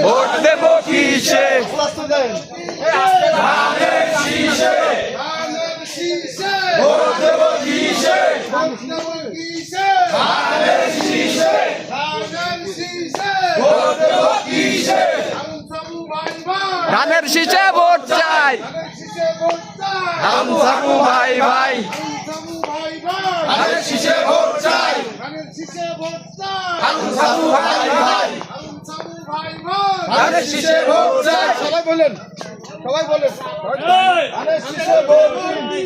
vote দেব কিসে vote দেব কিসে vote দেব কিসে ধানের শীষে ভোট চাই আম সাবু ভাই ভাই ধানের শীষে ভোট চাই আম সাবু ভাই ভাই ধানের শীষে ভোট চাই সবাই বলেন ধানের শীষে ভোট দিন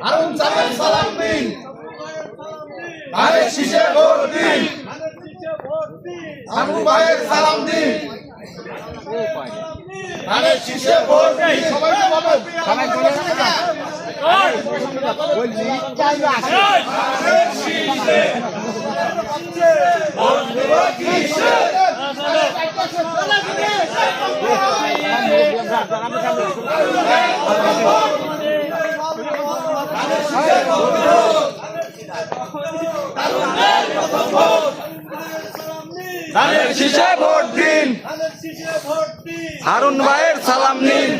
আম সাবু সালাম দিন ধানের শীষে ভোট দিন সাবু ভাইয়ের সালাম দিন ধানের শীষে ভোট দিন সবাই বলেন ধানের শীষে ভোট দেব কিসে ধানের শীষে ভোট দিন হারুন ভাইয়ের সালাম নিন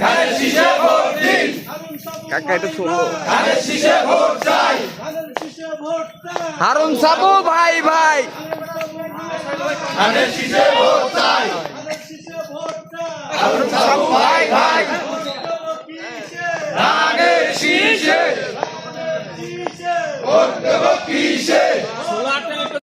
ধানের শীষে ভোট দিন কাকা এটা শুনলো ধানের শীষে ভোট চাই হারুন সাবু ভাই ভাই ধানের শীষে ভোট চাই হারুন সাবু ভাই ভাই ধানের শীষে ভোট দেব